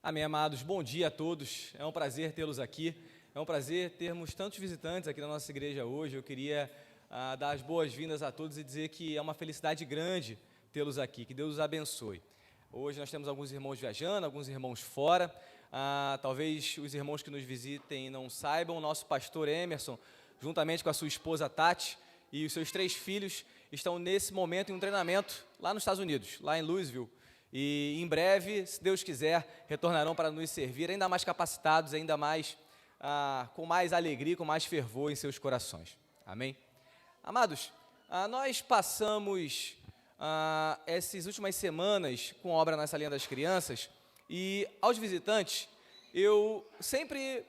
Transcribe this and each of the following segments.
Amém, amados. Bom dia a todos. É um prazer tê-los aqui. É um prazer termos tantos visitantes aqui na nossa igreja hoje. Eu queria dar as boas-vindas a todos e dizer que é uma felicidade grande tê-los aqui. Que Deus os abençoe. Hoje nós temos alguns irmãos viajando, alguns irmãos fora. Talvez os irmãos que nos visitem não saibam, o nosso pastor Emerson, juntamente com a sua esposa Tati e os seus 3 filhos, estão nesse momento em um treinamento lá nos Estados Unidos, lá em Louisville. E em breve, se Deus quiser, retornarão para nos servir ainda mais capacitados, ainda mais com mais alegria, com mais fervor em seus corações. Amém? Amados, nós passamos essas últimas semanas com a obra na Salinha das Crianças e aos visitantes eu sempre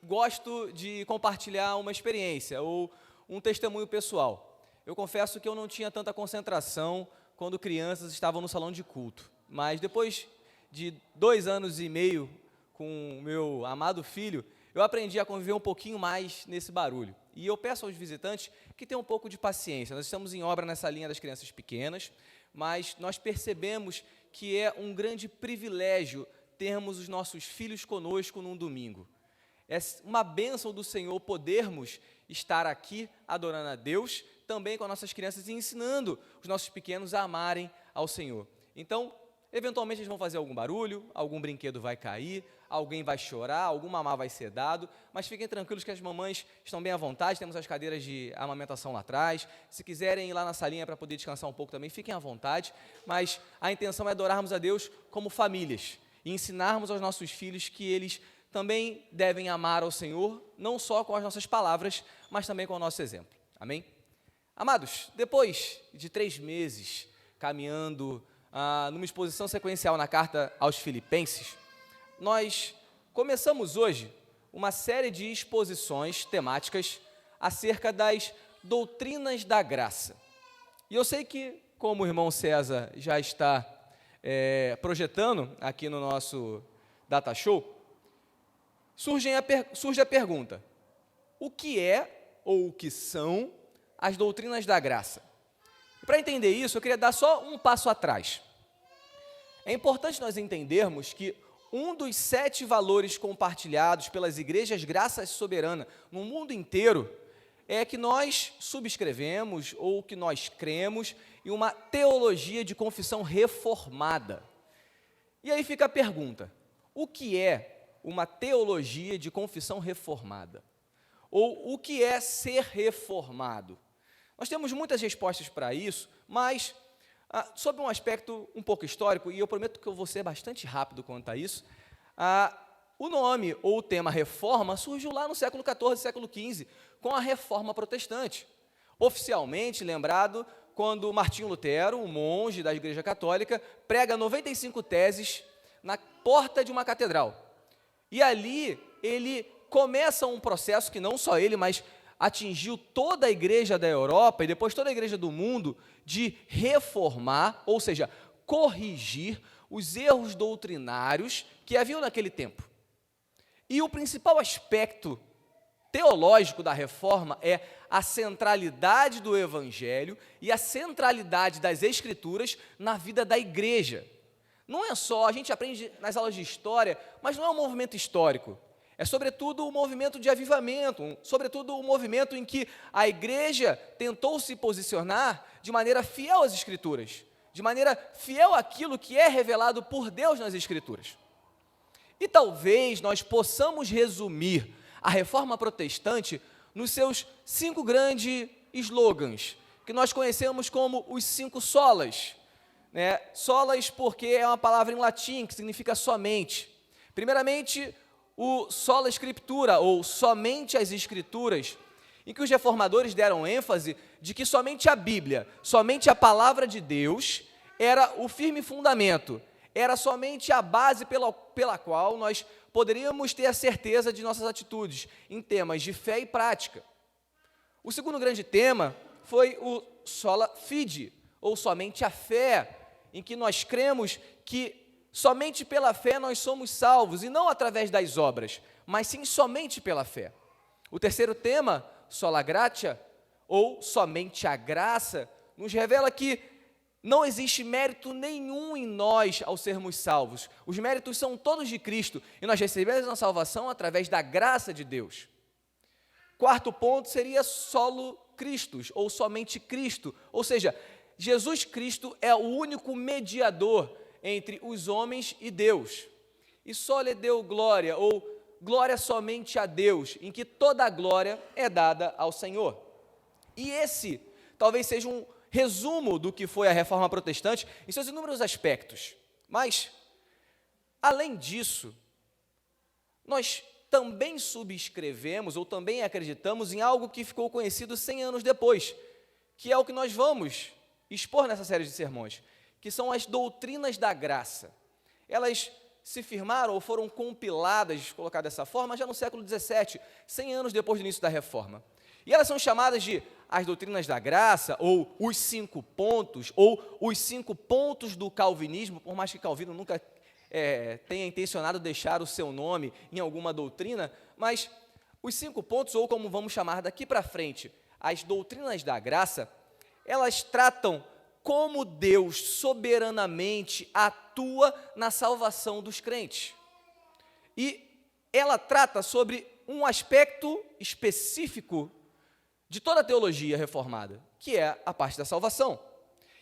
gosto de compartilhar uma experiência ou um testemunho pessoal. Eu confesso que eu não tinha tanta concentração quando crianças estavam no salão de culto. Mas depois de 2 anos e meio com o meu amado filho, eu aprendi a conviver um pouquinho mais nesse barulho. E eu peço aos visitantes que tenham um pouco de paciência. Nós estamos em obra nessa linha das crianças pequenas, mas nós percebemos que é um grande privilégio termos os nossos filhos conosco num domingo. É uma bênção do Senhor podermos estar aqui adorando a Deus, também com as nossas crianças e ensinando os nossos pequenos a amarem ao Senhor. Então, eventualmente eles vão fazer algum barulho, algum brinquedo vai cair, alguém vai chorar, algum mamar vai ser dado, mas fiquem tranquilos que as mamães estão bem à vontade, temos as cadeiras de amamentação lá atrás, se quiserem ir lá na salinha para poder descansar um pouco também, fiquem à vontade, mas a intenção é adorarmos a Deus como famílias e ensinarmos aos nossos filhos que eles também devem amar ao Senhor, não só com as nossas palavras, mas também com o nosso exemplo. Amém? Amados, depois de 3 meses caminhando numa exposição sequencial na carta aos Filipenses, nós começamos hoje uma série de exposições temáticas acerca das doutrinas da graça. E eu sei que, como o irmão César já está projetando aqui no nosso Data Show, surge a pergunta: o que é ou o que são as doutrinas da graça? Para entender isso, eu queria dar só um passo atrás. É importante nós entendermos que um dos 7 valores compartilhados pelas igrejas Graça Soberana no mundo inteiro é que nós subscrevemos ou que nós cremos em uma teologia de confissão reformada. E aí fica a pergunta: o que é uma teologia de confissão reformada? Ou o que é ser reformado? Nós temos muitas respostas para isso, mas sob um aspecto um pouco histórico, e eu prometo que eu vou ser bastante rápido quanto a isso, o nome ou o tema reforma surgiu lá no século XIV, século XV, com a Reforma Protestante. Oficialmente lembrado quando Martinho Lutero, um monge da Igreja Católica, prega 95 teses na porta de uma catedral. E ali ele começa um processo que não só ele, mas atingiu toda a igreja da Europa e depois toda a igreja do mundo de reformar, ou seja, corrigir os erros doutrinários que haviam naquele tempo. E o principal aspecto teológico da reforma é a centralidade do evangelho e a centralidade das escrituras na vida da igreja. Não é só, a gente aprende nas aulas de história, mas não é um movimento histórico. É, sobretudo, um movimento de avivamento, sobretudo um movimento em que a igreja tentou se posicionar de maneira fiel às Escrituras, de maneira fiel àquilo que é revelado por Deus nas Escrituras. E talvez nós possamos resumir a Reforma Protestante nos seus 5 grandes slogans, que nós conhecemos como os 5 solas. Solas porque é uma palavra em latim que significa somente. Primeiramente, o sola scriptura, ou somente as Escrituras, em que os reformadores deram ênfase de que somente a Bíblia, somente a palavra de Deus, era o firme fundamento, era somente a base pela qual nós poderíamos ter a certeza de nossas atitudes em temas de fé e prática. O segundo grande tema foi o sola fide, ou somente a fé, em que nós cremos que somente pela fé nós somos salvos, e não através das obras, mas sim somente pela fé. O terceiro tema, sola gratia, ou somente a graça, nos revela que não existe mérito nenhum em nós ao sermos salvos. Os méritos são todos de Cristo e nós recebemos a salvação através da graça de Deus. Quarto ponto seria solo Christus, ou somente Cristo, ou seja, Jesus Cristo é o único mediador entre os homens e Deus. E só lhe deu glória, ou glória somente a Deus, em que toda a glória é dada ao Senhor. E esse talvez seja um resumo do que foi a Reforma Protestante em seus inúmeros aspectos. Mas, além disso, nós também subscrevemos ou também acreditamos em algo que ficou conhecido 100 anos depois, que é o que nós vamos expor nessa série de sermões, que são as doutrinas da graça. Elas se firmaram ou foram compiladas, colocar dessa forma, já no século XVII, 100 anos depois do início da Reforma. E elas são chamadas de as doutrinas da graça, ou os 5 pontos, ou os 5 pontos do calvinismo, por mais que Calvino nunca tenha intencionado deixar o seu nome em alguma doutrina, mas os 5 pontos, ou como vamos chamar daqui para frente, as doutrinas da graça, elas tratam como Deus soberanamente atua na salvação dos crentes. E ela trata sobre um aspecto específico de toda a teologia reformada, que é a parte da salvação.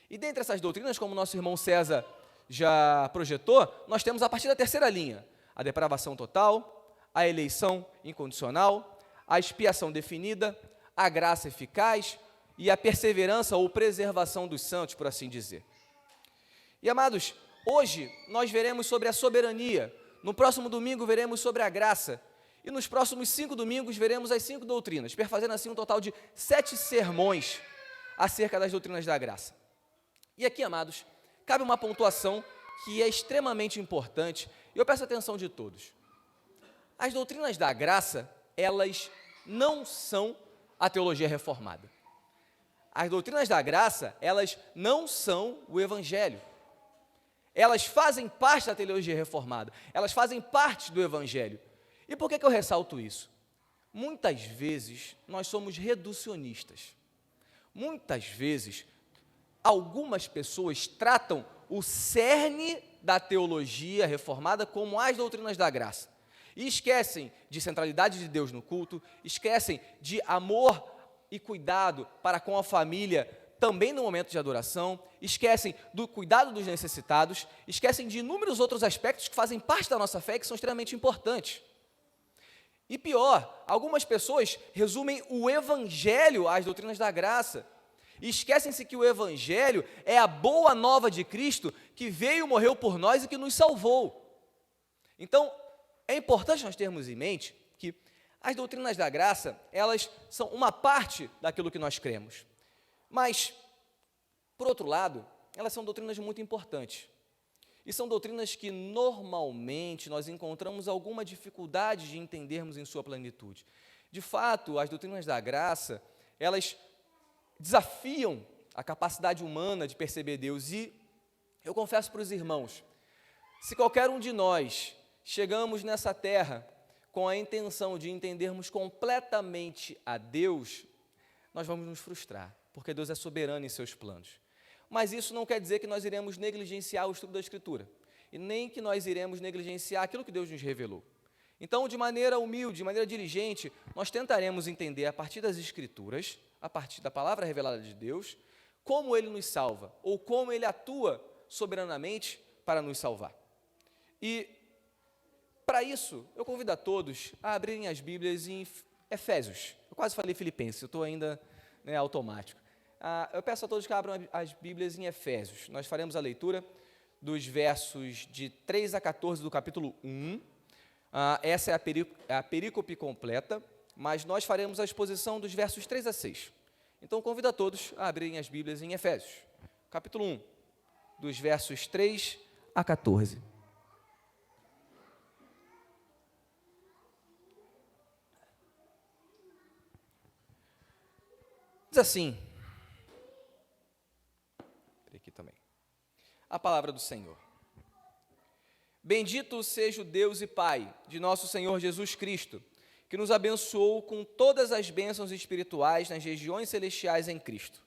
E dentre essas doutrinas, como nosso irmão César já projetou, nós temos a partir da terceira linha, a depravação total, a eleição incondicional, a expiação definida, a graça eficaz e a perseverança ou preservação dos santos, por assim dizer. E amados, hoje nós veremos sobre a soberania, no próximo domingo veremos sobre a graça, e nos próximos 5 domingos veremos as 5 doutrinas, perfazendo assim um total de 7 sermões acerca das doutrinas da graça. E aqui, amados, cabe uma pontuação que é extremamente importante, e eu peço a atenção de todos. As doutrinas da graça, elas não são a teologia reformada. As doutrinas da graça, elas não são o Evangelho. Elas fazem parte da teologia reformada, elas fazem parte do Evangelho. E por que eu ressalto isso? Muitas vezes nós somos reducionistas. Muitas vezes, algumas pessoas tratam o cerne da teologia reformada como as doutrinas da graça. E esquecem de centralidade de Deus no culto, esquecem de amor e cuidado para com a família também no momento de adoração, esquecem do cuidado dos necessitados, esquecem de inúmeros outros aspectos que fazem parte da nossa fé e que são extremamente importantes. E pior, algumas pessoas resumem o Evangelho às doutrinas da graça, e esquecem-se que o Evangelho é a boa nova de Cristo que veio, morreu por nós e que nos salvou. Então, é importante nós termos em mente que as doutrinas da graça, elas são uma parte daquilo que nós cremos. Mas, por outro lado, elas são doutrinas muito importantes. E são doutrinas que normalmente nós encontramos alguma dificuldade de entendermos em sua plenitude. De fato, as doutrinas da graça, elas desafiam a capacidade humana de perceber Deus. E eu confesso para os irmãos, se qualquer um de nós chegamos nessa terra com a intenção de entendermos completamente a Deus, nós vamos nos frustrar, porque Deus é soberano em seus planos. Mas isso não quer dizer que nós iremos negligenciar o estudo da Escritura, e nem que nós iremos negligenciar aquilo que Deus nos revelou. Então, de maneira humilde, de maneira diligente, nós tentaremos entender a partir das Escrituras, a partir da palavra revelada de Deus, como Ele nos salva, ou como Ele atua soberanamente para nos salvar. E, para isso, eu convido a todos a abrirem as Bíblias em Efésios. Eu quase falei Filipenses, eu estou ainda automático. Eu peço a todos que abram as Bíblias em Efésios. Nós faremos a leitura dos versos de 3 a 14 do capítulo 1. Essa é a perícope completa, mas nós faremos a exposição dos versos 3 a 6. Então, convido a todos a abrirem as Bíblias em Efésios, capítulo 1, dos versos 3 a 14. Diz assim, aqui também, a palavra do Senhor. Bendito seja o Deus e Pai de nosso Senhor Jesus Cristo, que nos abençoou com todas as bênçãos espirituais nas regiões celestiais em Cristo.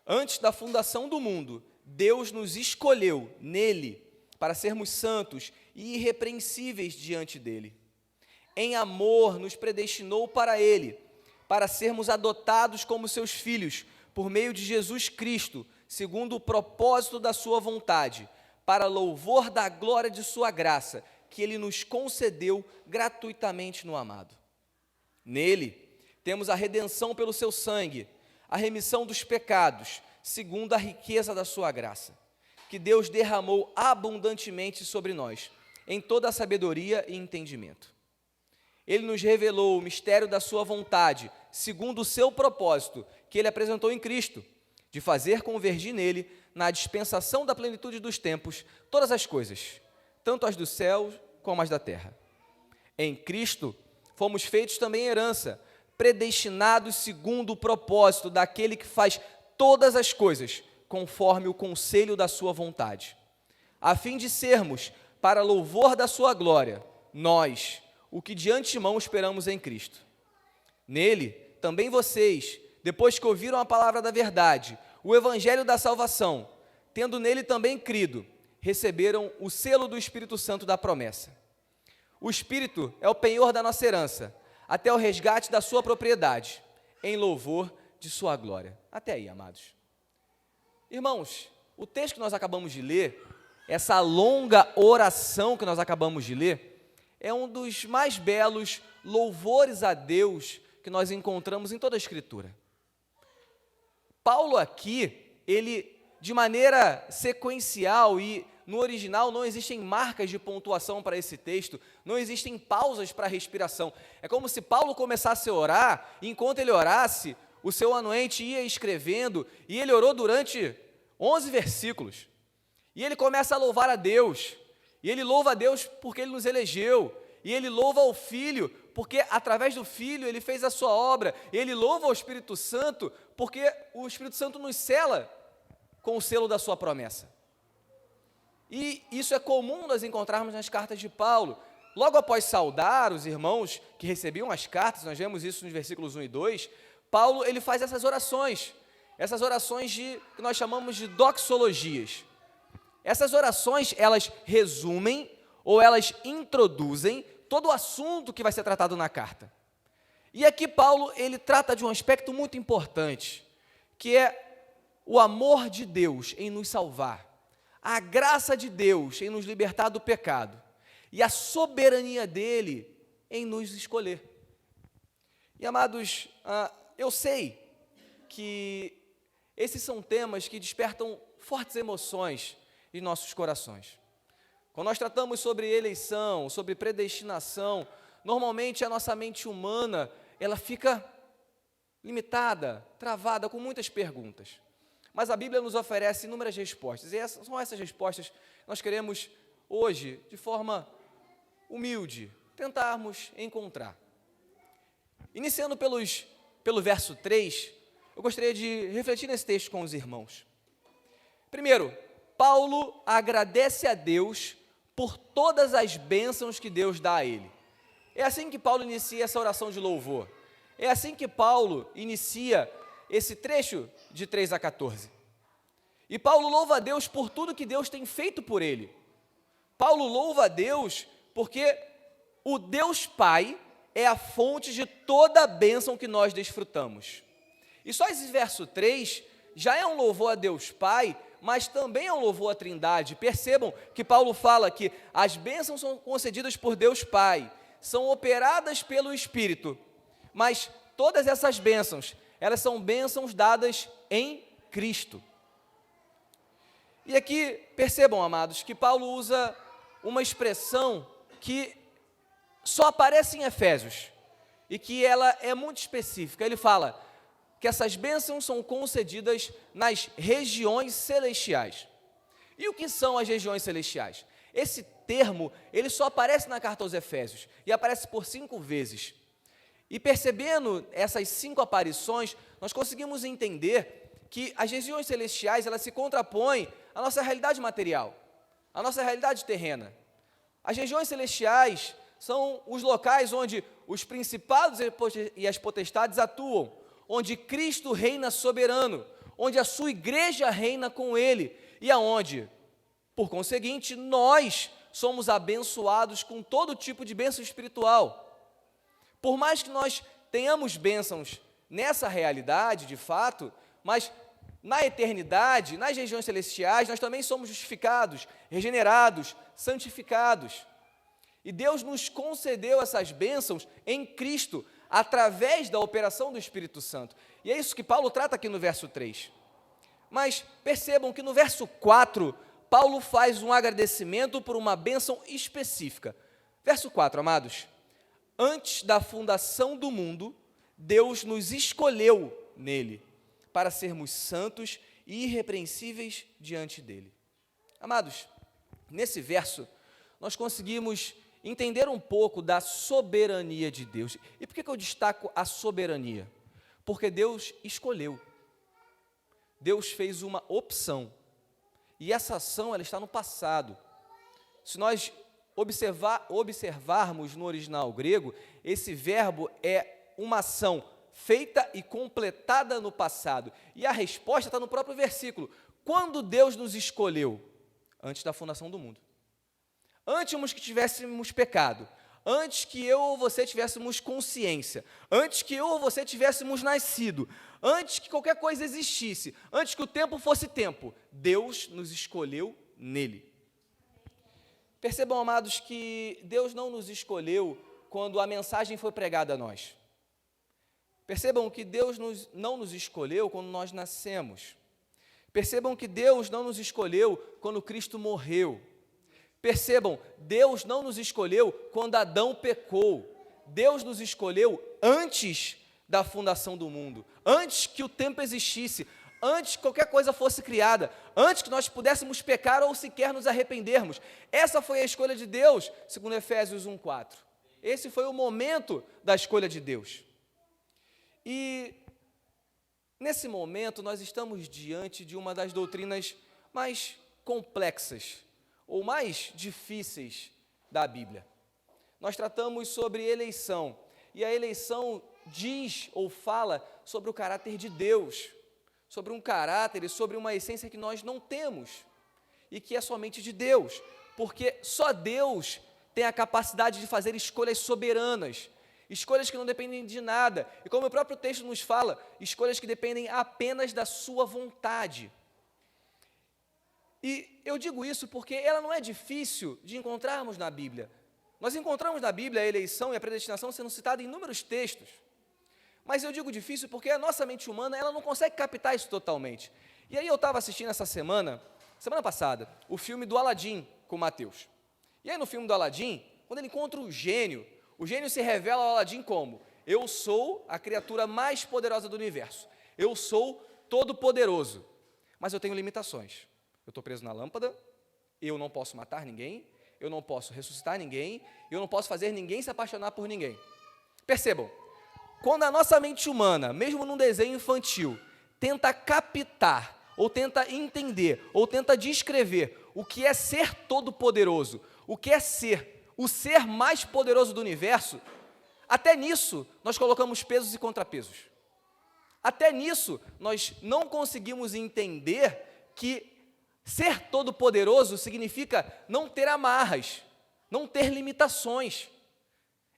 Antes da fundação do mundo, Deus nos escolheu nele para sermos santos e irrepreensíveis diante dele. Em amor, nos predestinou para ele, para sermos adotados como seus filhos, por meio de Jesus Cristo, segundo o propósito da sua vontade, para louvor da glória de sua graça, que ele nos concedeu gratuitamente no amado. Nele, temos a redenção pelo seu sangue, a remissão dos pecados, segundo a riqueza da sua graça, que Deus derramou abundantemente sobre nós, em toda a sabedoria e entendimento. Ele nos revelou o mistério da sua vontade, segundo o seu propósito, que ele apresentou em Cristo, de fazer convergir nele, na dispensação da plenitude dos tempos, todas as coisas, tanto as do céu como as da terra. Em Cristo, fomos feitos também herança, predestinados segundo o propósito daquele que faz todas as coisas, conforme o conselho da sua vontade, a fim de sermos, para louvor da sua glória, nós, o que de antemão esperamos em Cristo. Nele, também vocês, depois que ouviram a palavra da verdade, o evangelho da salvação, tendo nele também crido, receberam o selo do Espírito Santo da promessa. O Espírito é o penhor da nossa herança, até o resgate da sua propriedade, em louvor de sua glória. Até aí, amados. Irmãos, o texto que nós acabamos de ler, essa longa oração que nós acabamos de ler, é um dos mais belos louvores a Deus que nós encontramos em toda a Escritura. Paulo aqui, ele, de maneira sequencial, e no original não existem marcas de pontuação para esse texto, não existem pausas para respiração. É como se Paulo começasse a orar, e enquanto ele orasse, o seu anuente ia escrevendo, e ele orou durante 11 versículos. E ele começa a louvar a Deus, e ele louva a Deus porque ele nos elegeu, e ele louva ao Filho, porque através do Filho ele fez a sua obra, e ele louva ao Espírito Santo, porque o Espírito Santo nos sela com o selo da sua promessa. E isso é comum nós encontrarmos nas cartas de Paulo. Logo após saudar os irmãos que recebiam as cartas, nós vemos isso nos versículos 1 e 2, Paulo ele faz essas orações que nós chamamos de doxologias. Essas orações, elas resumem ou elas introduzem todo o assunto que vai ser tratado na carta. E aqui Paulo, ele trata de um aspecto muito importante, que é o amor de Deus em nos salvar, a graça de Deus em nos libertar do pecado e a soberania dele em nos escolher. E, amados, eu sei que esses são temas que despertam fortes emoções em nossos corações. Quando nós tratamos sobre eleição, sobre predestinação, normalmente a nossa mente humana, ela fica limitada, travada, com muitas perguntas. Mas a Bíblia nos oferece inúmeras respostas, e são essas respostas que nós queremos hoje, de forma humilde, tentarmos encontrar. Iniciando pelo verso 3, eu gostaria de refletir nesse texto com os irmãos. Primeiro, Paulo agradece a Deus por todas as bênçãos que Deus dá a ele. É assim que Paulo inicia essa oração de louvor. É assim que Paulo inicia esse trecho de 3 a 14. E Paulo louva a Deus por tudo que Deus tem feito por ele. Paulo louva a Deus porque o Deus Pai é a fonte de toda a bênção que nós desfrutamos. E só esse verso 3 já é um louvor a Deus Pai, mas também é um louvor à Trindade. Percebam que Paulo fala que as bênçãos são concedidas por Deus Pai, são operadas pelo Espírito, mas todas essas bênçãos, elas são bênçãos dadas em Cristo. E aqui, percebam, amados, que Paulo usa uma expressão que só aparece em Efésios, e que ela é muito específica. Ele fala que essas bênçãos são concedidas nas regiões celestiais. E o que são as regiões celestiais? Esse termo, ele só aparece na carta aos Efésios, e aparece por 5 vezes. E percebendo essas 5 aparições, nós conseguimos entender que as regiões celestiais, elas se contrapõem à nossa realidade material, à nossa realidade terrena. As regiões celestiais são os locais onde os principados e as potestades atuam, onde Cristo reina soberano, onde a sua igreja reina com ele, e aonde, por conseguinte, nós somos abençoados com todo tipo de bênção espiritual. Por mais que nós tenhamos bênçãos nessa realidade, de fato, mas na eternidade, nas regiões celestiais, nós também somos justificados, regenerados, santificados. E Deus nos concedeu essas bênçãos em Cristo, através da operação do Espírito Santo. E é isso que Paulo trata aqui no verso 3. Mas percebam que no verso 4, Paulo faz um agradecimento por uma bênção específica. Verso 4, amados. Antes da fundação do mundo, Deus nos escolheu nele, para sermos santos e irrepreensíveis diante dele. Amados, nesse verso, nós conseguimos entender um pouco da soberania de Deus. E por que eu destaco a soberania? Porque Deus escolheu. Deus fez uma opção. E essa ação, ela está no passado. Se nós observarmos no original grego, esse verbo é uma ação feita e completada no passado. E a resposta está no próprio versículo. Quando Deus nos escolheu? Antes da fundação do mundo. Antes que tivéssemos pecado, antes que eu ou você tivéssemos consciência, antes que eu ou você tivéssemos nascido, antes que qualquer coisa existisse, antes que o tempo fosse tempo, Deus nos escolheu nele. Percebam, amados, que Deus não nos escolheu quando a mensagem foi pregada a nós. Percebam que Deus não nos escolheu quando nós nascemos. Percebam que Deus não nos escolheu quando Cristo morreu. Percebam, Deus não nos escolheu quando Adão pecou. Deus nos escolheu antes da fundação do mundo, antes que o tempo existisse, antes que qualquer coisa fosse criada, antes que nós pudéssemos pecar ou sequer nos arrependermos. Essa foi a escolha de Deus, segundo Efésios 1:4. Esse foi o momento da escolha de Deus. E nesse momento nós estamos diante de uma das doutrinas mais complexas, ou mais difíceis da Bíblia. Nós tratamos sobre eleição, e a eleição diz ou fala sobre o caráter de Deus, sobre um caráter e sobre uma essência que nós não temos, e que é somente de Deus, porque só Deus tem a capacidade de fazer escolhas soberanas, escolhas que não dependem de nada, e como o próprio texto nos fala, escolhas que dependem apenas da sua vontade. E eu digo isso porque ela não é difícil de encontrarmos na Bíblia. Nós encontramos na Bíblia a eleição e a predestinação sendo citada em inúmeros textos. Mas eu digo difícil porque a nossa mente humana, ela não consegue captar isso totalmente. E aí eu estava assistindo essa semana passada, o filme do Aladim com Mateus. E aí no filme do Aladim, quando ele encontra o gênio se revela ao Aladim como: eu sou a criatura mais poderosa do universo. Eu sou todo poderoso, mas eu tenho limitações. Eu estou preso na lâmpada, eu não posso matar ninguém, eu não posso ressuscitar ninguém, eu não posso fazer ninguém se apaixonar por ninguém. Percebam, quando a nossa mente humana, mesmo num desenho infantil, tenta captar, ou tenta entender, ou tenta descrever o que é ser todo-poderoso, o que é ser o ser mais poderoso do universo, até nisso nós colocamos pesos e contrapesos. Até nisso nós não conseguimos entender que ser todo-poderoso significa não ter amarras, não ter limitações.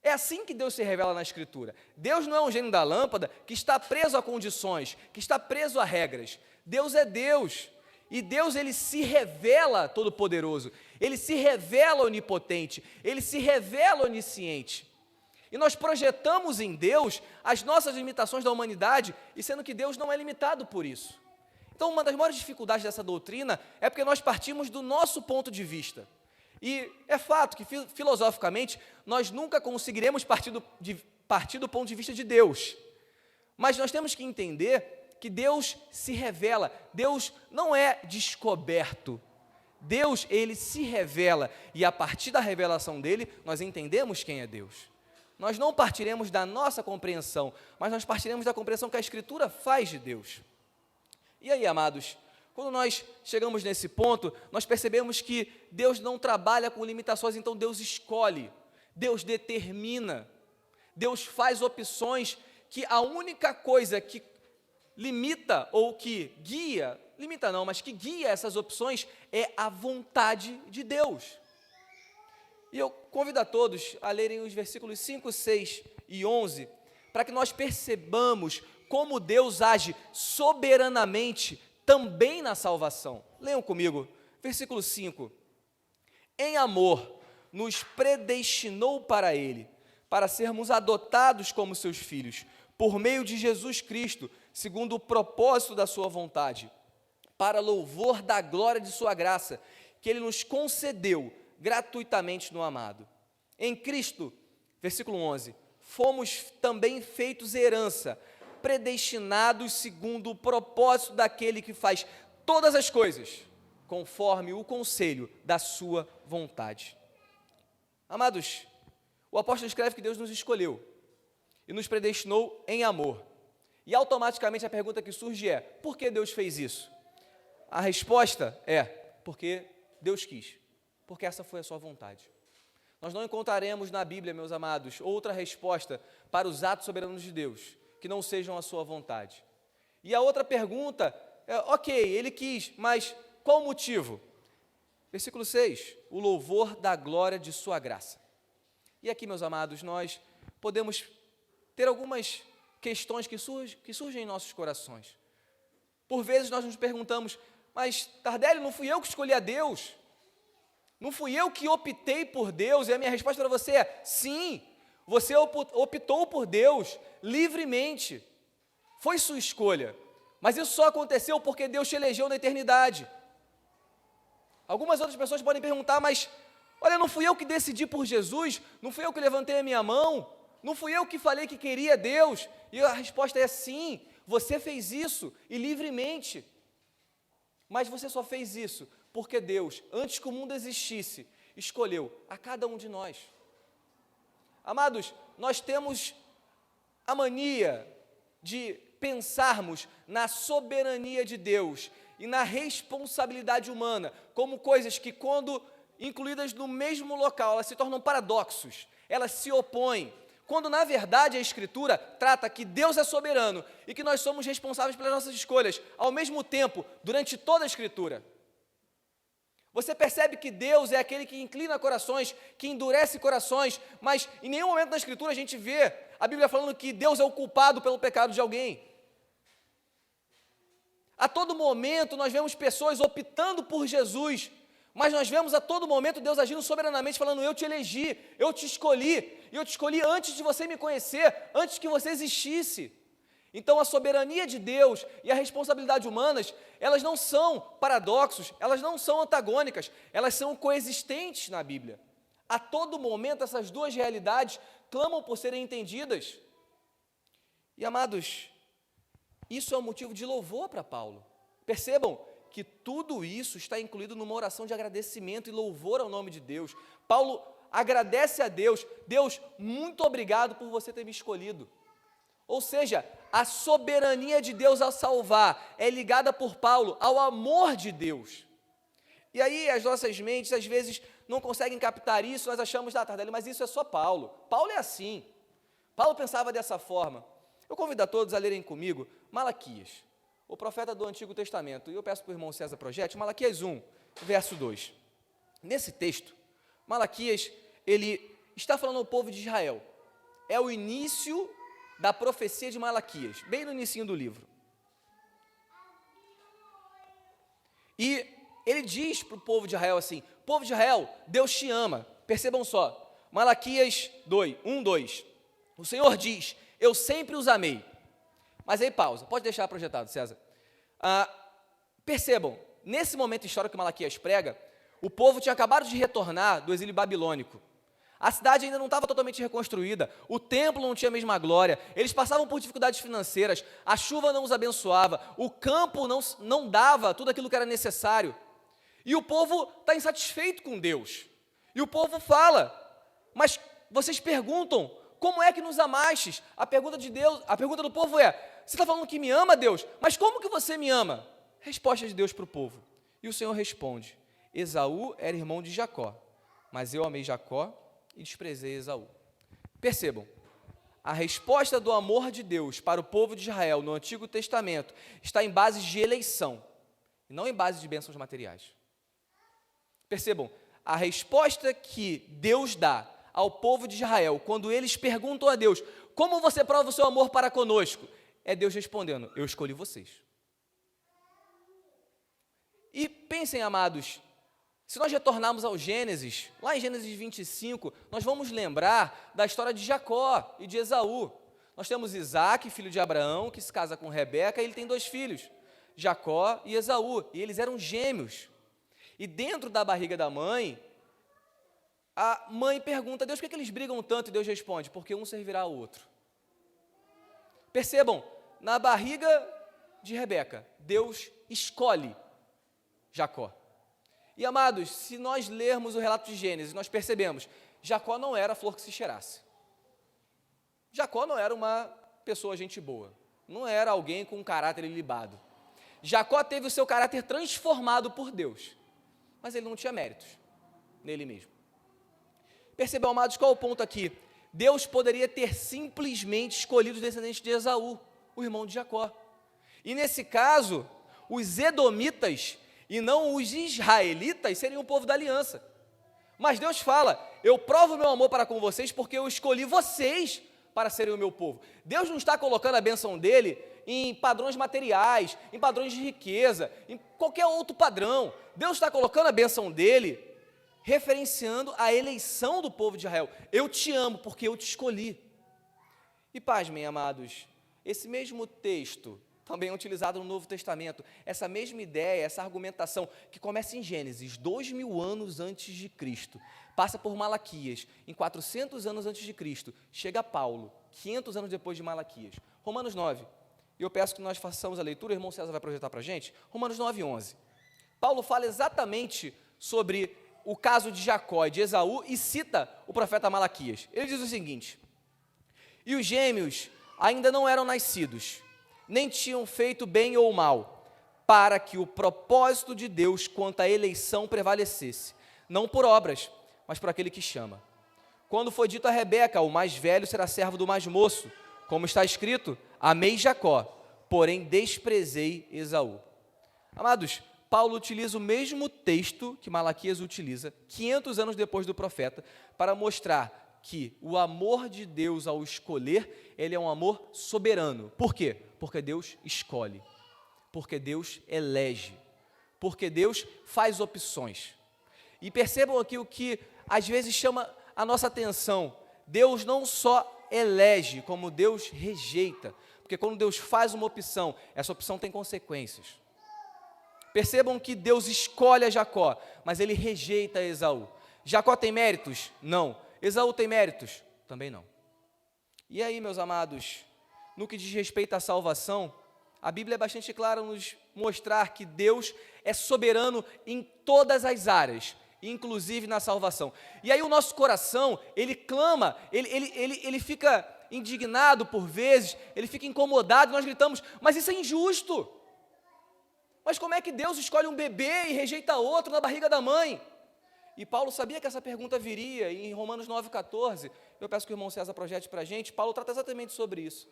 É assim que Deus se revela na Escritura. Deus não é um gênio da lâmpada que está preso a condições, que está preso a regras. Deus é Deus. E Deus, ele se revela todo-poderoso, ele se revela onipotente, ele se revela onisciente. E nós projetamos em Deus as nossas limitações da humanidade, e sendo que Deus não é limitado por isso. Então, uma das maiores dificuldades dessa doutrina é porque nós partimos do nosso ponto de vista. E é fato que, filosoficamente, nós nunca conseguiremos partir do ponto de vista de Deus. Mas nós temos que entender que Deus se revela, Deus não é descoberto. Deus, ele se revela, e a partir da revelação dele, nós entendemos quem é Deus. Nós não partiremos da nossa compreensão, mas nós partiremos da compreensão que a Escritura faz de Deus. E aí, amados, quando nós chegamos nesse ponto, nós percebemos que Deus não trabalha com limitações, então Deus escolhe, Deus determina, Deus faz opções que a única coisa que limita ou que guia, limita não, mas que guia essas opções é a vontade de Deus. E eu convido a todos a lerem os versículos 5, 6 e 11, para que nós percebamos como Deus age soberanamente também na salvação. Leiam comigo, versículo 5. Em amor, nos predestinou para Ele, para sermos adotados como seus filhos, por meio de Jesus Cristo, segundo o propósito da sua vontade, para louvor da glória de sua graça, que Ele nos concedeu gratuitamente no amado. Em Cristo, versículo 11, fomos também feitos herança, predestinados segundo o propósito daquele que faz todas as coisas, conforme o conselho da sua vontade. Amados, o apóstolo escreve que Deus nos escolheu e nos predestinou em amor. E automaticamente a pergunta que surge é: por que Deus fez isso? A resposta é: porque Deus quis, porque essa foi a sua vontade. Nós não encontraremos na Bíblia, meus amados, outra resposta para os atos soberanos de Deus que não sejam a sua vontade. E a outra pergunta é: ok, Ele quis, mas qual o motivo? Versículo 6, o louvor da glória de sua graça. E aqui, meus amados, nós podemos ter algumas questões que surgem em nossos corações. Por vezes nós nos perguntamos: mas Tardelli, não fui eu que escolhi a Deus? Não fui eu que optei por Deus? E a minha resposta para você é: sim, você optou por Deus livremente. Foi sua escolha. Mas isso só aconteceu porque Deus te elegeu na eternidade. Algumas outras pessoas podem perguntar: mas, olha, não fui eu que decidi por Jesus? Não fui eu que levantei a minha mão? Não fui eu que falei que queria Deus? E a resposta é: sim, você fez isso, e livremente. Mas você só fez isso porque Deus, antes que o mundo existisse, escolheu a cada um de nós. Amados, nós temos a mania de pensarmos na soberania de Deus e na responsabilidade humana como coisas que, quando incluídas no mesmo local, elas se tornam paradoxos, elas se opõem, quando na verdade a Escritura trata que Deus é soberano e que nós somos responsáveis pelas nossas escolhas, ao mesmo tempo, durante toda a Escritura. Você percebe que Deus é aquele que inclina corações, que endurece corações, mas em nenhum momento na Escritura a gente vê a Bíblia falando que Deus é o culpado pelo pecado de alguém. A todo momento nós vemos pessoas optando por Jesus, mas nós vemos a todo momento Deus agindo soberanamente, falando: eu te elegi, eu te escolhi, e eu te escolhi antes de você me conhecer, antes que você existisse. Então a soberania de Deus e a responsabilidade humanas, elas não são paradoxos, elas não são antagônicas, elas são coexistentes na Bíblia. A todo momento essas duas realidades clamam por serem entendidas. E amados, isso é um motivo de louvor para Paulo. Percebam que tudo isso está incluído numa oração de agradecimento e louvor ao nome de Deus. Paulo agradece a Deus: Deus, muito obrigado por você ter me escolhido. Ou seja, a soberania de Deus ao salvar é ligada por Paulo ao amor de Deus. E aí as nossas mentes às vezes não conseguem captar isso, nós achamos: Tardelli, mas isso é só Paulo. Paulo é assim. Paulo pensava dessa forma. Eu convido a todos a lerem comigo Malaquias, o profeta do Antigo Testamento. E eu peço para o irmão César projete Malaquias 1, verso 2. Nesse texto, Malaquias, ele está falando ao povo de Israel. É o início da profecia de Malaquias, bem no início do livro. E ele diz para o povo de Israel assim: povo de Israel, Deus te ama. Percebam só, Malaquias 1, 2. O Senhor diz: eu sempre os amei. Mas aí pausa, pode deixar projetado, César. Percebam, nesse momento histórico que Malaquias prega, o povo tinha acabado de retornar do exílio babilônico. A cidade ainda não estava totalmente reconstruída, o templo não tinha a mesma glória, eles passavam por dificuldades financeiras, a chuva não os abençoava, o campo não dava tudo aquilo que era necessário. E o povo está insatisfeito com Deus. E o povo fala: mas vocês perguntam, como é que nos amastes? A pergunta de Deus, a pergunta do povo é: você está falando que me ama, Deus? Mas como que você me ama? Resposta de Deus para o povo. E o Senhor responde: Esaú era irmão de Jacó, mas eu amei Jacó e desprezei Esaú. Percebam, a resposta do amor de Deus para o povo de Israel no Antigo Testamento está em bases de eleição, e não em bases de bênçãos materiais. Percebam, a resposta que Deus dá ao povo de Israel, quando eles perguntam a Deus, como você prova o seu amor para conosco? É Deus respondendo, eu escolhi vocês. E pensem, amados, se nós retornarmos ao Gênesis, lá em Gênesis 25, nós vamos lembrar da história de Jacó e de Esaú. Nós temos Isaac, filho de Abraão, que se casa com Rebeca, e ele tem 2 filhos, Jacó e Esaú, e eles eram gêmeos. E dentro da barriga da mãe, a mãe pergunta, Deus, por que eles brigam tanto? E Deus responde, porque um servirá ao outro. Percebam, na barriga de Rebeca, Deus escolhe Jacó. E, amados, se nós lermos o relato de Gênesis, nós percebemos, Jacó não era flor que se cheirasse. Jacó não era uma pessoa gente boa, não era alguém com um caráter ilibado. Jacó teve o seu caráter transformado por Deus, mas ele não tinha méritos nele mesmo. Percebam, amados, qual é o ponto aqui? Deus poderia ter simplesmente escolhido os descendentes de Esaú, o irmão de Jacó. E nesse caso, os edomitas e não os israelitas seriam o povo da aliança. Mas Deus fala, eu provo meu amor para com vocês porque eu escolhi vocês para serem o meu povo. Deus não está colocando a bênção dele em padrões materiais, em padrões de riqueza, em qualquer outro padrão. Deus está colocando a bênção dele referenciando a eleição do povo de Israel. Eu te amo porque eu te escolhi. E pasmem, amados, esse mesmo texto também é utilizado no Novo Testamento, essa mesma ideia, essa argumentação, que começa em Gênesis, 2000 anos antes de Cristo, passa por Malaquias, em 400 anos antes de Cristo, chega a Paulo, 500 anos depois de Malaquias. Romanos 9, e eu peço que nós façamos a leitura, o irmão César vai projetar para a gente, Romanos 9, 11. Paulo fala exatamente sobre o caso de Jacó e de Esaú e cita o profeta Malaquias. Ele diz o seguinte, e os gêmeos ainda não eram nascidos, nem tinham feito bem ou mal, para que o propósito de Deus quanto à eleição prevalecesse, não por obras, mas por aquele que chama. Quando foi dito a Rebeca, o mais velho será servo do mais moço, como está escrito, amei Jacó, porém desprezei Esaú. Amados, Paulo utiliza o mesmo texto que Malaquias utiliza, 500 anos depois do profeta, para mostrar que o amor de Deus ao escolher, ele é um amor soberano. Por quê? Porque Deus escolhe, porque Deus elege, porque Deus faz opções. E percebam aqui o que às vezes chama a nossa atenção, Deus não só elege, como Deus rejeita, porque quando Deus faz uma opção, essa opção tem consequências. Percebam que Deus escolhe a Jacó, mas ele rejeita Esaú. Jacó tem méritos? Não. Esaú tem méritos? Também não. E aí, meus amados, no que diz respeito à salvação, a Bíblia é bastante clara nos mostrar que Deus é soberano em todas as áreas, inclusive na salvação. E aí o nosso coração, ele clama, ele fica indignado por vezes, ele fica incomodado, nós gritamos, mas isso é injusto. Mas como é que Deus escolhe um bebê e rejeita outro na barriga da mãe? E Paulo sabia que essa pergunta viria, e em Romanos 9,14, eu peço que o irmão César projete para a gente, Paulo trata exatamente sobre isso.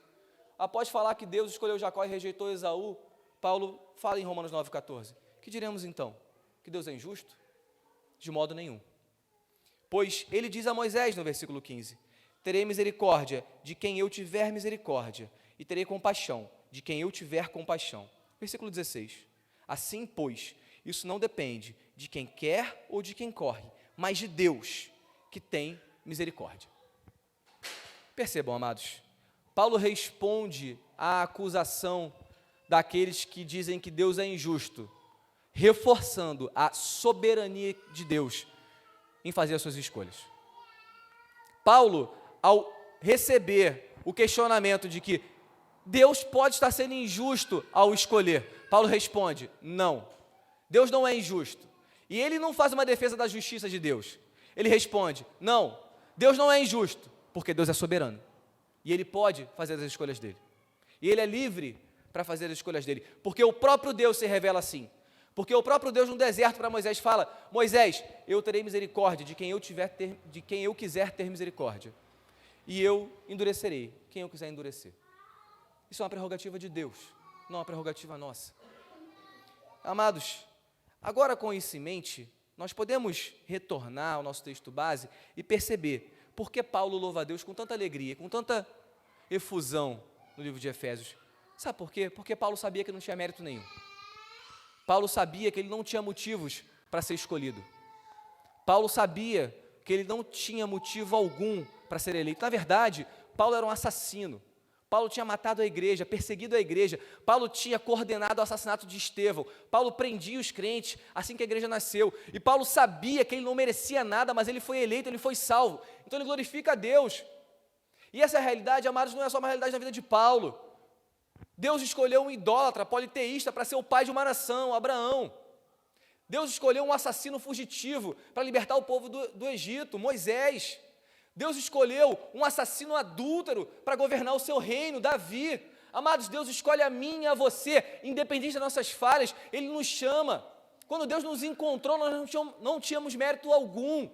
Após falar que Deus escolheu Jacó e rejeitou Esaú, Paulo fala em Romanos 9,14, que diremos então? Que Deus é injusto? De modo nenhum. Pois ele diz a Moisés no versículo 15, terei misericórdia de quem eu tiver misericórdia, e terei compaixão de quem eu tiver compaixão. Versículo 16, assim, pois, isso não depende de quem quer ou de quem corre, mas de Deus, que tem misericórdia. Percebam, amados, Paulo responde à acusação daqueles que dizem que Deus é injusto, reforçando a soberania de Deus em fazer as suas escolhas. Paulo, ao receber o questionamento de que Deus pode estar sendo injusto ao escolher, Paulo responde, não, Deus não é injusto. E ele não faz uma defesa da justiça de Deus. Ele responde, não, Deus não é injusto, porque Deus é soberano. E ele pode fazer as escolhas dele. E ele é livre para fazer as escolhas dele, porque o próprio Deus se revela assim. Porque o próprio Deus no deserto para Moisés fala, Moisés, eu terei misericórdia de quem eu quiser ter misericórdia. e eu endurecerei quem eu quiser endurecer. Isso é uma prerrogativa de Deus, não uma prerrogativa nossa. Amados, agora com isso em mente, nós podemos retornar ao nosso texto base e perceber por que Paulo louva a Deus com tanta alegria, com tanta efusão no livro de Efésios. Sabe por quê? Porque Paulo sabia que não tinha mérito nenhum. Paulo sabia que ele não tinha motivos para ser escolhido. Paulo sabia que ele não tinha motivo algum para ser eleito. Na verdade, Paulo era um assassino. Paulo tinha matado a igreja, perseguido a igreja. Paulo tinha coordenado o assassinato de Estevão. Paulo prendia os crentes assim que a igreja nasceu. E Paulo sabia que ele não merecia nada, mas ele foi eleito, ele foi salvo. Então ele glorifica a Deus. E essa realidade, amados, não é só uma realidade na vida de Paulo. Deus escolheu um idólatra, politeísta, para ser o pai de uma nação, Abraão. Deus escolheu um assassino fugitivo para libertar o povo do Egito, Moisés. Deus escolheu um assassino adúltero para governar o seu reino, Davi. Amados, Deus escolhe a mim e a você, independente das nossas falhas, Ele nos chama. Quando Deus nos encontrou, nós não tínhamos mérito algum.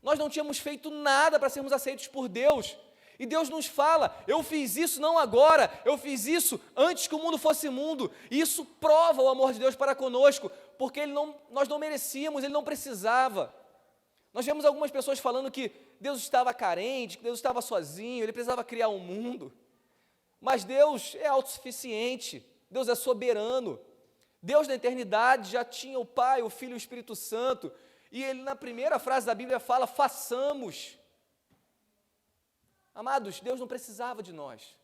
Nós não tínhamos feito nada para sermos aceitos por Deus. E Deus nos fala, eu fiz isso não agora, eu fiz isso antes que o mundo fosse mundo. E isso prova o amor de Deus para conosco, porque nós não merecíamos, Ele não precisava. Nós vemos algumas pessoas falando que Deus estava carente, que Deus estava sozinho, Ele precisava criar um mundo. Mas Deus é autossuficiente, Deus é soberano. Deus na eternidade já tinha o Pai, o Filho e o Espírito Santo. E Ele na primeira frase da Bíblia fala, façamos. Amados, Deus não precisava de nós,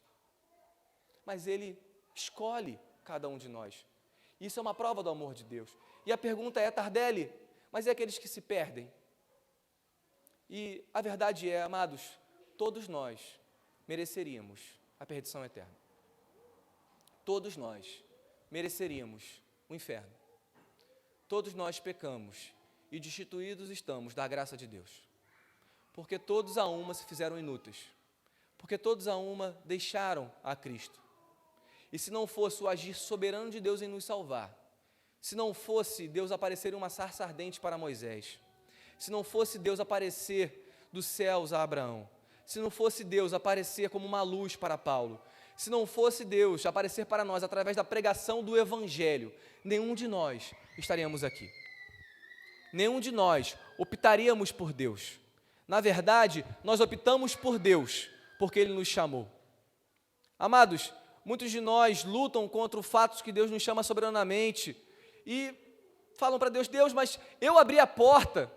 mas Ele escolhe cada um de nós. Isso é uma prova do amor de Deus. E a pergunta é, Tardelli, mas e aqueles que se perdem? E a verdade é, amados, todos nós mereceríamos a perdição eterna. Todos nós mereceríamos o inferno. Todos nós pecamos e destituídos estamos da graça de Deus. Porque todos a uma se fizeram inúteis. Porque todos a uma deixaram a Cristo. E se não fosse o agir soberano de Deus em nos salvar, se não fosse Deus aparecer em uma sarça ardente para Moisés, se não fosse Deus aparecer dos céus a Abraão, se não fosse Deus aparecer como uma luz para Paulo, se não fosse Deus aparecer para nós através da pregação do Evangelho, nenhum de nós estaríamos aqui. Nenhum de nós optaríamos por Deus. Na verdade, nós optamos por Deus, porque Ele nos chamou. Amados, muitos de nós lutam contra o fato de que Deus nos chama soberanamente e falam para Deus, Deus, mas eu abri a porta.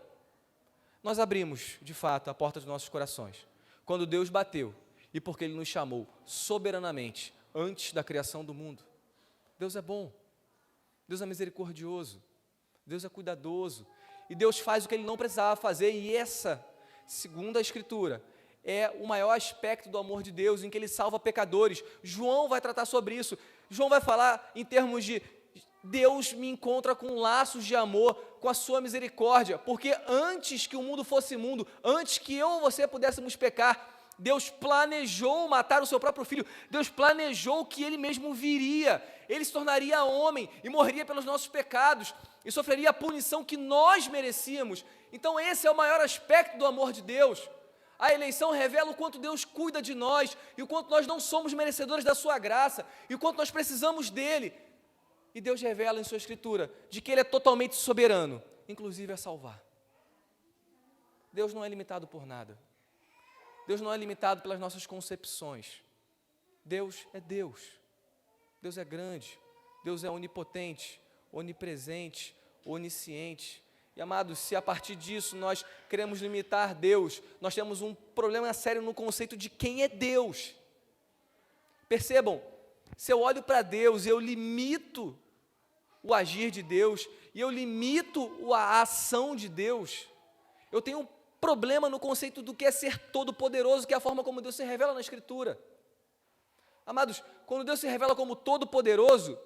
Nós abrimos, de fato, a porta dos nossos corações, quando Deus bateu e porque Ele nos chamou soberanamente antes da criação do mundo. Deus é bom, Deus é misericordioso, Deus é cuidadoso e Deus faz o que Ele não precisava fazer e essa, segundo a Escritura, é o maior aspecto do amor de Deus, em que Ele salva pecadores. João vai tratar sobre isso. João vai falar em termos de Deus me encontra com laços de amor, com a sua misericórdia, porque antes que o mundo fosse mundo, antes que eu ou você pudéssemos pecar, Deus planejou matar o seu próprio filho, Deus planejou que Ele mesmo viria, Ele se tornaria homem e morreria pelos nossos pecados, e sofreria a punição que nós merecíamos. Então esse é o maior aspecto do amor de Deus. A eleição revela o quanto Deus cuida de nós, e o quanto nós não somos merecedores da sua graça, e o quanto nós precisamos dEle. E Deus revela em sua Escritura, de que Ele é totalmente soberano, inclusive a salvar. Deus não é limitado por nada. Deus não é limitado pelas nossas concepções. Deus é Deus. Deus é grande. Deus é onipotente, onipresente, onisciente. E, amados, se a partir disso nós queremos limitar Deus, nós temos um problema sério no conceito de quem é Deus. Percebam, se eu olho para Deus e eu limito o agir de Deus, e eu limito a ação de Deus, eu tenho um problema no conceito do que é ser todo-poderoso, que é a forma como Deus se revela na Escritura. Amados, quando Deus se revela como todo-poderoso,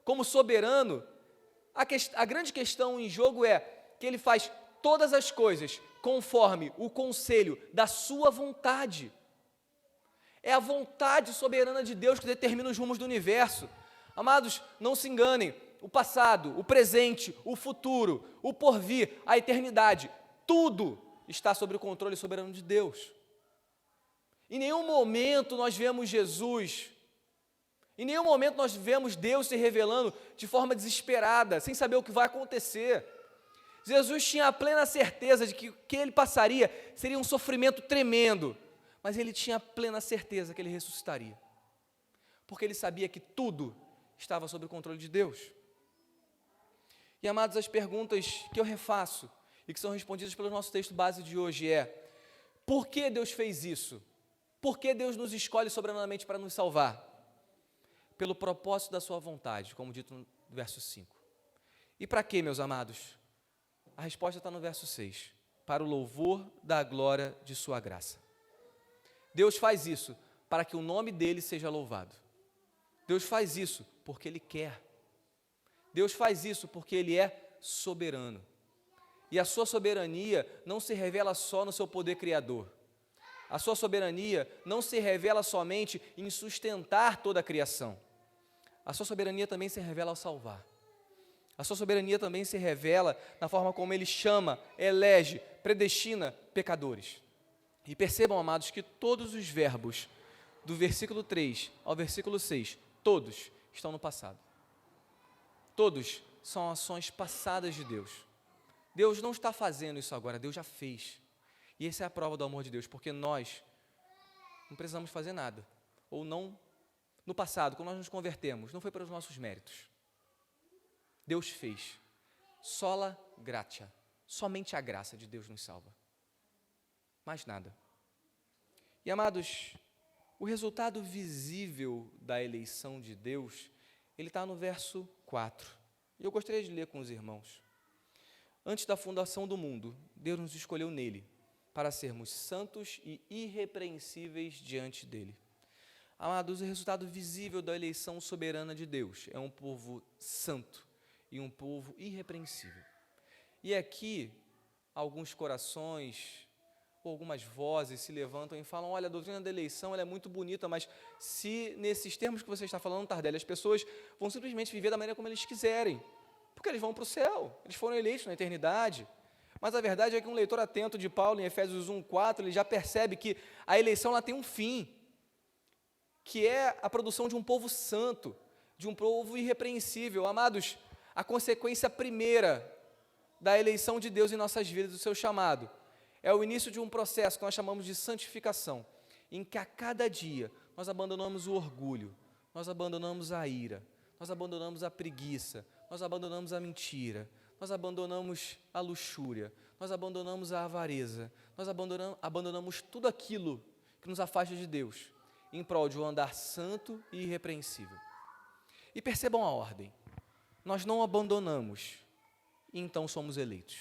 como soberano, a grande questão em jogo é que Ele faz todas as coisas conforme o conselho da sua vontade. É a vontade soberana de Deus que determina os rumos do universo. Amados, não se enganem, o passado, o presente, o futuro, o porvir, a eternidade, tudo está sob o controle soberano de Deus. Em nenhum momento nós vemos Jesus, em nenhum momento nós vemos Deus se revelando de forma desesperada, sem saber o que vai acontecer. Jesus tinha a plena certeza de que o que ele passaria seria um sofrimento tremendo, mas ele tinha a plena certeza que ele ressuscitaria, porque ele sabia que tudo estava sob o controle de Deus. E, amados, as perguntas que eu refaço e que são respondidas pelo nosso texto base de hoje é: por que Deus fez isso? Por que Deus nos escolhe soberanamente para nos salvar? Pelo propósito da sua vontade, como dito no verso 5. E para quê, meus amados? A resposta está no verso 6. Para o louvor da glória de sua graça. Deus faz isso para que o nome dele seja louvado. Deus faz isso porque ele quer. Deus faz isso porque ele é soberano. E a sua soberania não se revela só no seu poder criador. A sua soberania não se revela somente em sustentar toda a criação. A sua soberania também se revela ao salvar. A sua soberania também se revela na forma como ele chama, elege, predestina pecadores. E percebam, amados, que todos os verbos do versículo 3 ao versículo 6, todos estão no passado. Todos são ações passadas de Deus. Deus não está fazendo isso agora, Deus já fez. E essa é a prova do amor de Deus, porque nós não precisamos fazer nada. Ou não, no passado, quando nós nos convertemos, não foi pelos nossos méritos. Deus fez. Sola gratia. Somente a graça de Deus nos salva. Mais nada. E, amados, o resultado visível da eleição de Deus, ele está no verso 4. E eu gostaria de ler com os irmãos. Antes da fundação do mundo, Deus nos escolheu nele, para sermos santos e irrepreensíveis diante dele. Amados, o resultado visível da eleição soberana de Deus é um povo santo e um povo irrepreensível. E aqui, alguns corações ou algumas vozes se levantam e falam: olha, a doutrina da eleição ela é muito bonita, mas se nesses termos que você está falando, Tardelli, as pessoas vão simplesmente viver da maneira como eles quiserem, porque eles vão para o céu, eles foram eleitos na eternidade. Mas a verdade é que um leitor atento de Paulo, em Efésios 1:4, ele já percebe que a eleição ela tem um fim, que é a produção de um povo santo, de um povo irrepreensível. Amados, a consequência primeira da eleição de Deus em nossas vidas, do seu chamado, é o início de um processo que nós chamamos de santificação, em que a cada dia nós abandonamos o orgulho, nós abandonamos a ira, nós abandonamos a preguiça, nós abandonamos a mentira, nós abandonamos a luxúria, nós abandonamos a avareza, nós abandonamos tudo aquilo que nos afasta de Deus, em prol de um andar santo e irrepreensível. E percebam a ordem: nós não abandonamos e então somos eleitos.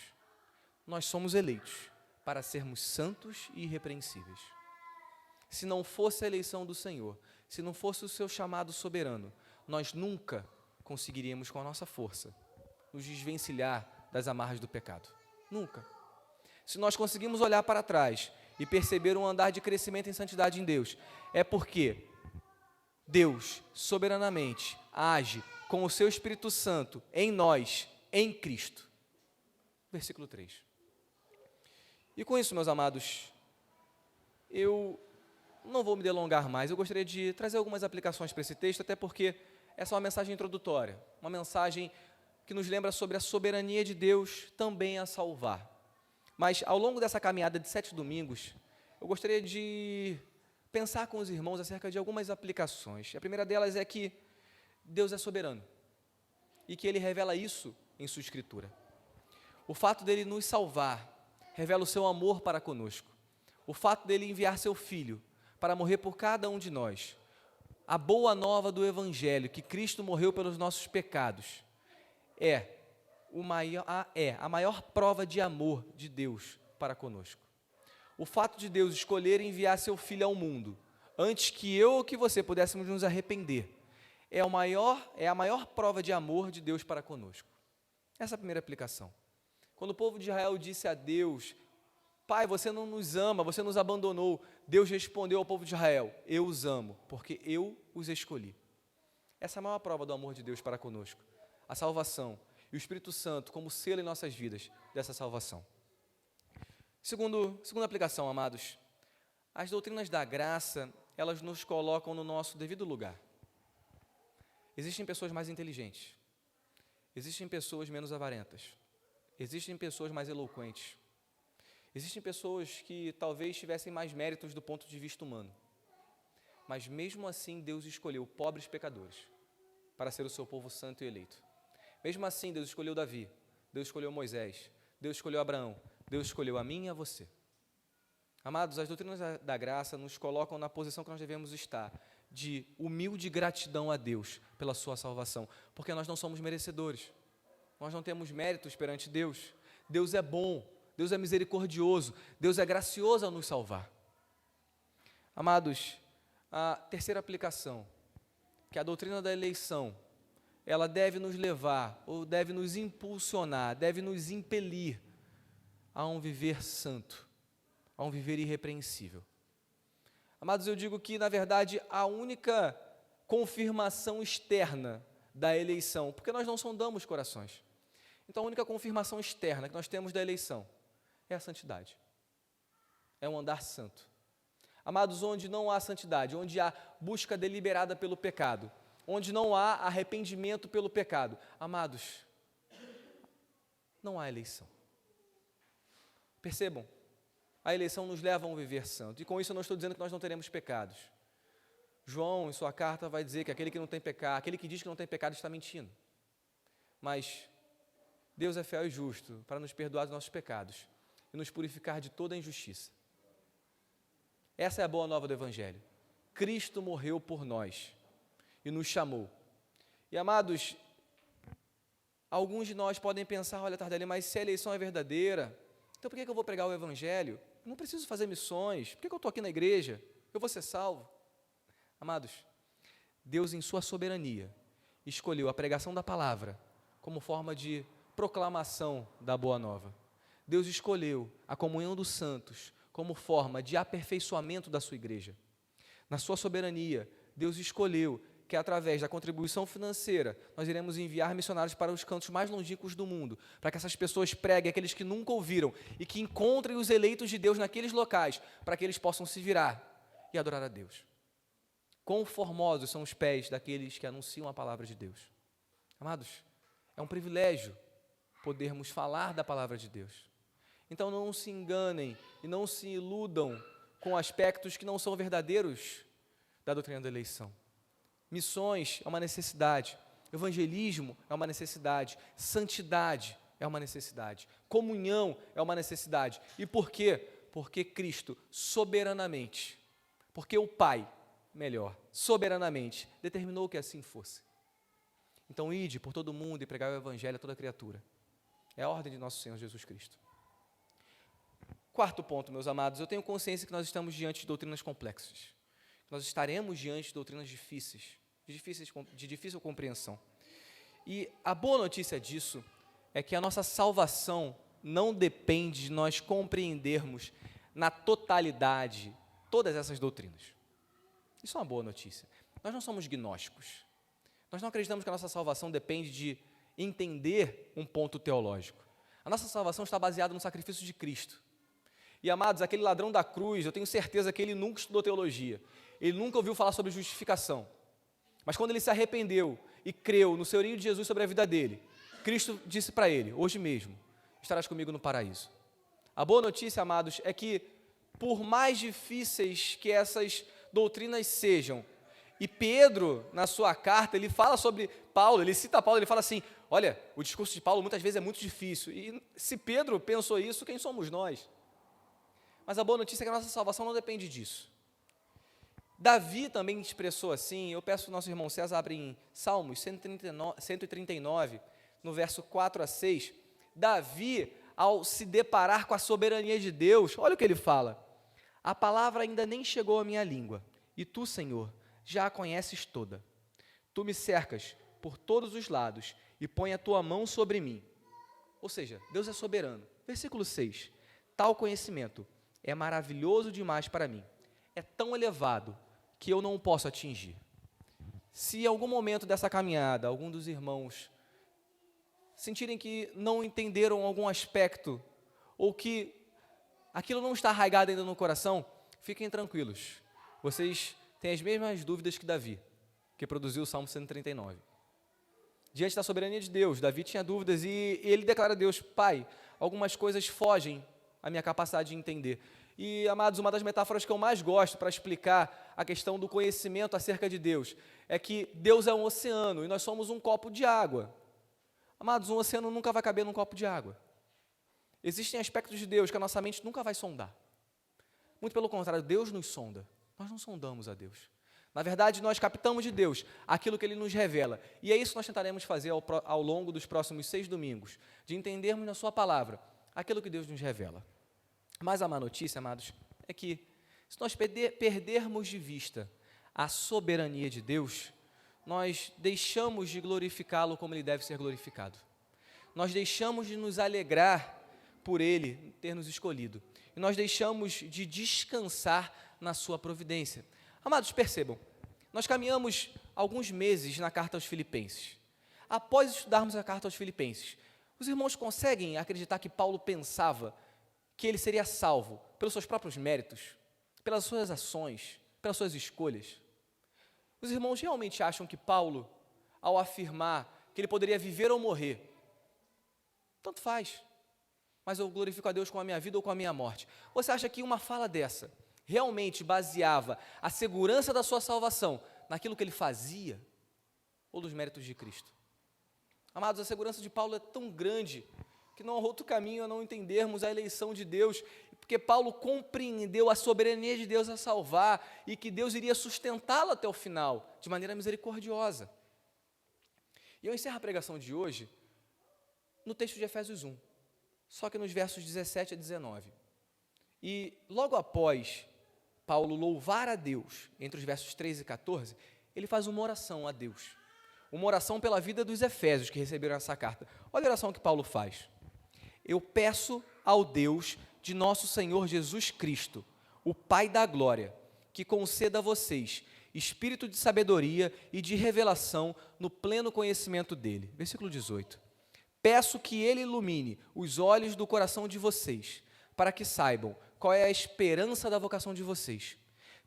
Nós somos eleitos para sermos santos e irrepreensíveis. Se não fosse a eleição do Senhor, se não fosse o seu chamado soberano, nós nunca conseguiríamos com a nossa força nos desvencilhar das amarras do pecado. Nunca. Se nós conseguimos olhar para trás e perceber um andar de crescimento em santidade em Deus, é porque Deus soberanamente age com o seu Espírito Santo em nós, em Cristo. Versículo 3. E com isso, meus amados, eu não vou me delongar mais, eu gostaria de trazer algumas aplicações para esse texto, até porque essa é uma mensagem introdutória, uma mensagem que nos lembra sobre a soberania de Deus também a salvar. Mas, ao longo dessa caminhada de 7 domingos, eu gostaria de pensar com os irmãos acerca de algumas aplicações. A primeira delas é que Deus é soberano e que Ele revela isso em sua Escritura. O fato dele nos salvar revela o seu amor para conosco. O fato dele enviar seu Filho para morrer por cada um de nós. A boa nova do Evangelho, que Cristo morreu pelos nossos pecados, é a maior prova de amor de Deus para conosco. O fato de Deus escolher enviar seu Filho ao mundo, antes que eu ou que você pudéssemos nos arrepender, é a maior prova de amor de Deus para conosco. Essa é a primeira aplicação. Quando o povo de Israel disse a Deus: Pai, você não nos ama, você nos abandonou, Deus respondeu ao povo de Israel: eu os amo, porque eu os escolhi. Essa é a maior prova do amor de Deus para conosco. A salvação e o Espírito Santo como selo em nossas vidas dessa salvação. Segunda aplicação, amados. As doutrinas da graça, elas nos colocam no nosso devido lugar. Existem pessoas mais inteligentes, existem pessoas menos avarentas, existem pessoas mais eloquentes, existem pessoas que talvez tivessem mais méritos do ponto de vista humano, mas mesmo assim Deus escolheu pobres pecadores para ser o seu povo santo e eleito. Mesmo assim Deus escolheu Davi, Deus escolheu Moisés, Deus escolheu Abraão, Deus escolheu a mim e a você. Amados, as doutrinas da graça nos colocam na posição que nós devemos estar, de humilde gratidão a Deus pela sua salvação, porque nós não somos merecedores, nós não temos méritos perante Deus. Deus é bom, Deus é misericordioso, Deus é gracioso ao nos salvar. Amados, a terceira aplicação, que a doutrina da eleição, ela deve nos levar, ou deve nos impulsionar, deve nos impelir a um viver santo, a um viver irrepreensível. Amados, eu digo que, na verdade, a única confirmação externa da eleição, porque nós não sondamos corações, então a única confirmação externa que nós temos da eleição é a santidade, é um andar santo. Amados, onde não há santidade, onde há busca deliberada pelo pecado, onde não há arrependimento pelo pecado, amados, não há eleição. Percebam, a eleição nos leva a um viver santo, e com isso eu não estou dizendo que nós não teremos pecados. João, em sua carta, vai dizer que aquele que não tem pecado, aquele que diz que não tem pecado está mentindo. Mas Deus é fiel e justo para nos perdoar dos nossos pecados e nos purificar de toda a injustiça. Essa é a boa nova do Evangelho. Cristo morreu por nós e nos chamou. E, amados, alguns de nós podem pensar, olha, Tardelli, mas se a eleição é verdadeira, então por que eu vou pregar o Evangelho? Eu não preciso fazer missões, por que eu estou aqui na igreja? Eu vou ser salvo. Amados, Deus, em sua soberania, escolheu a pregação da palavra como forma de proclamação da boa nova. Deus escolheu a comunhão dos santos como forma de aperfeiçoamento da sua igreja. Na sua soberania, Deus escolheu que através da contribuição financeira, nós iremos enviar missionários para os cantos mais longínquos do mundo, para que essas pessoas preguem aqueles que nunca ouviram e que encontrem os eleitos de Deus naqueles locais, para que eles possam se virar e adorar a Deus. Quão formosos são os pés daqueles que anunciam a palavra de Deus. Amados, é um privilégio podermos falar da palavra de Deus. Então não se enganem e não se iludam com aspectos que não são verdadeiros da doutrina da eleição. Missões é uma necessidade, evangelismo é uma necessidade, santidade é uma necessidade, comunhão é uma necessidade. E por quê? Porque Cristo soberanamente, porque o Pai, soberanamente, determinou que assim fosse. Então, ide por todo mundo e pregai o evangelho a toda criatura. É a ordem de nosso Senhor Jesus Cristo. Quarto ponto, meus amados, eu tenho consciência que nós estamos diante de doutrinas complexas. Nós estaremos diante de doutrinas difíceis, de difícil compreensão. E a boa notícia disso é que a nossa salvação não depende de nós compreendermos na totalidade todas essas doutrinas. Isso é uma boa notícia. Nós não somos gnósticos. Nós não acreditamos que a nossa salvação depende de entender um ponto teológico. A nossa salvação está baseada no sacrifício de Cristo. E, amados, aquele ladrão da cruz, eu tenho certeza que ele nunca estudou teologia. Ele nunca ouviu falar sobre justificação. Mas quando ele se arrependeu e creu no senhorio de Jesus sobre a vida dele, Cristo disse para ele, hoje mesmo, estarás comigo no paraíso. A boa notícia, amados, é que por mais difíceis que essas doutrinas sejam, e Pedro, na sua carta, ele fala sobre Paulo, ele cita Paulo, ele fala assim, olha, o discurso de Paulo muitas vezes é muito difícil, e se Pedro pensou isso, quem somos nós? Mas a boa notícia é que a nossa salvação não depende disso. Davi também expressou assim, eu peço que o nosso irmão César abra em Salmos 139, no verso 4 a 6, Davi, ao se deparar com a soberania de Deus, olha o que ele fala, a palavra ainda nem chegou à minha língua, e tu, Senhor, já a conheces toda. Tu me cercas por todos os lados e põe a tua mão sobre mim. Ou seja, Deus é soberano. Versículo 6. Tal conhecimento é maravilhoso demais para mim. É tão elevado que eu não o posso atingir. Se em algum momento dessa caminhada, algum dos irmãos sentirem que não entenderam algum aspecto, ou que aquilo não está arraigado ainda no coração, fiquem tranquilos, vocês têm as mesmas dúvidas que Davi, que produziu o Salmo 139. Diante da soberania de Deus, Davi tinha dúvidas e ele declara a Deus: Pai, algumas coisas fogem à minha capacidade de entender. E, amados, uma das metáforas que eu mais gosto para explicar a questão do conhecimento acerca de Deus é que Deus é um oceano e nós somos um copo de água. Amados, um oceano nunca vai caber num copo de água. Existem aspectos de Deus que a nossa mente nunca vai sondar. Muito pelo contrário, Deus nos sonda. Nós não sondamos a Deus. Na verdade, nós captamos de Deus aquilo que Ele nos revela. E é isso que nós tentaremos fazer ao longo dos próximos 6 domingos, de entendermos na sua palavra aquilo que Deus nos revela. Mas a má notícia, amados, é que se nós perdermos de vista a soberania de Deus, nós deixamos de glorificá-lo como Ele deve ser glorificado. Nós deixamos de nos alegrar por Ele ter nos escolhido. E nós deixamos de descansar na sua providência. Amados, percebam, nós caminhamos alguns meses na carta aos Filipenses. Após estudarmos a carta aos Filipenses, os irmãos conseguem acreditar que Paulo pensava que ele seria salvo pelos seus próprios méritos, pelas suas ações, pelas suas escolhas? Os irmãos realmente acham que Paulo, ao afirmar que ele poderia viver ou morrer, tanto faz, mas eu glorifico a Deus com a minha vida ou com a minha morte? Você acha que uma fala dessa realmente baseava a segurança da sua salvação naquilo que ele fazia ou dos méritos de Cristo? Amados, a segurança de Paulo é tão grande que não há outro caminho a não entendermos a eleição de Deus, porque Paulo compreendeu a soberania de Deus a salvar e que Deus iria sustentá-lo até o final, de maneira misericordiosa. E eu encerro a pregação de hoje no texto de Efésios 1, só que nos versos 17 a 19. E logo após Paulo louvar a Deus, entre os versos 13 e 14, ele faz uma oração a Deus, uma oração pela vida dos efésios que receberam essa carta. Olha a oração que Paulo faz: eu peço ao Deus de nosso Senhor Jesus Cristo, o Pai da glória, que conceda a vocês espírito de sabedoria e de revelação no pleno conhecimento dele. Versículo 18. Peço que ele ilumine os olhos do coração de vocês, para que saibam qual é a esperança da vocação de vocês,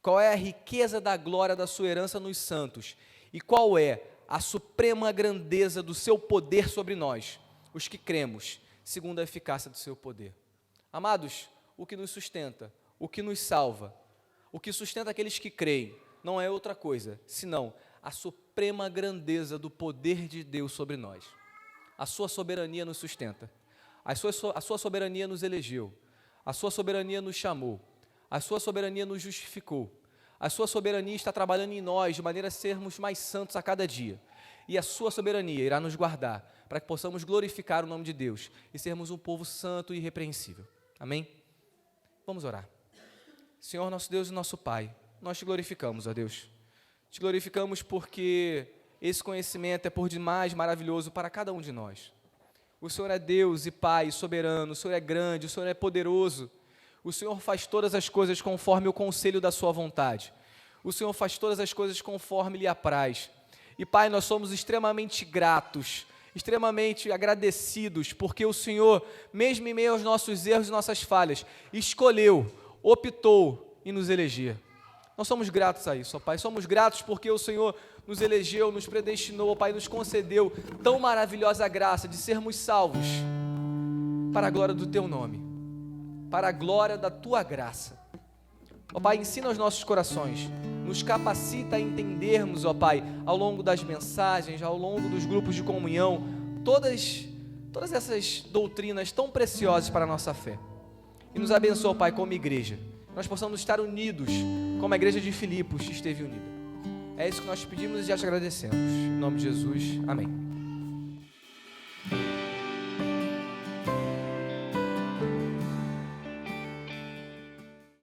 qual é a riqueza da glória da sua herança nos santos, e qual é a suprema grandeza do seu poder sobre nós, os que cremos, segundo a eficácia do seu poder. Amados, o que nos sustenta, o que nos salva, o que sustenta aqueles que creem, não é outra coisa, senão a suprema grandeza do poder de Deus sobre nós. A sua soberania nos sustenta, a sua soberania nos elegeu, a sua soberania nos chamou, a sua soberania nos justificou, a sua soberania está trabalhando em nós de maneira a sermos mais santos a cada dia, e a sua soberania irá nos guardar, para que possamos glorificar o nome de Deus e sermos um povo santo e irrepreensível. Amém? Vamos orar. Senhor, nosso Deus e nosso Pai, nós te glorificamos, ó Deus. Te glorificamos porque esse conhecimento é por demais maravilhoso para cada um de nós. O Senhor é Deus e Pai soberano, o Senhor é grande, o Senhor é poderoso. O Senhor faz todas as coisas conforme o conselho da sua vontade. O Senhor faz todas as coisas conforme lhe apraz. E Pai, nós somos extremamente gratos, extremamente agradecidos, porque o Senhor, mesmo em meio aos nossos erros e nossas falhas, escolheu, optou em nos eleger. Nós somos gratos a isso, ó Pai. Somos gratos porque o Senhor nos elegeu, nos predestinou, ó Pai, nos concedeu tão maravilhosa graça de sermos salvos para a glória do Teu nome, para a glória da Tua graça. Ó Pai, ensina os nossos corações, nos capacita a entendermos, ó Pai, ao longo das mensagens, ao longo dos grupos de comunhão, todas essas doutrinas tão preciosas para a nossa fé. E nos abençoa, ó Pai, como igreja. Nós possamos estar unidos, como a igreja de Filipos esteve unida. É isso que nós te pedimos e já te agradecemos. Em nome de Jesus, amém.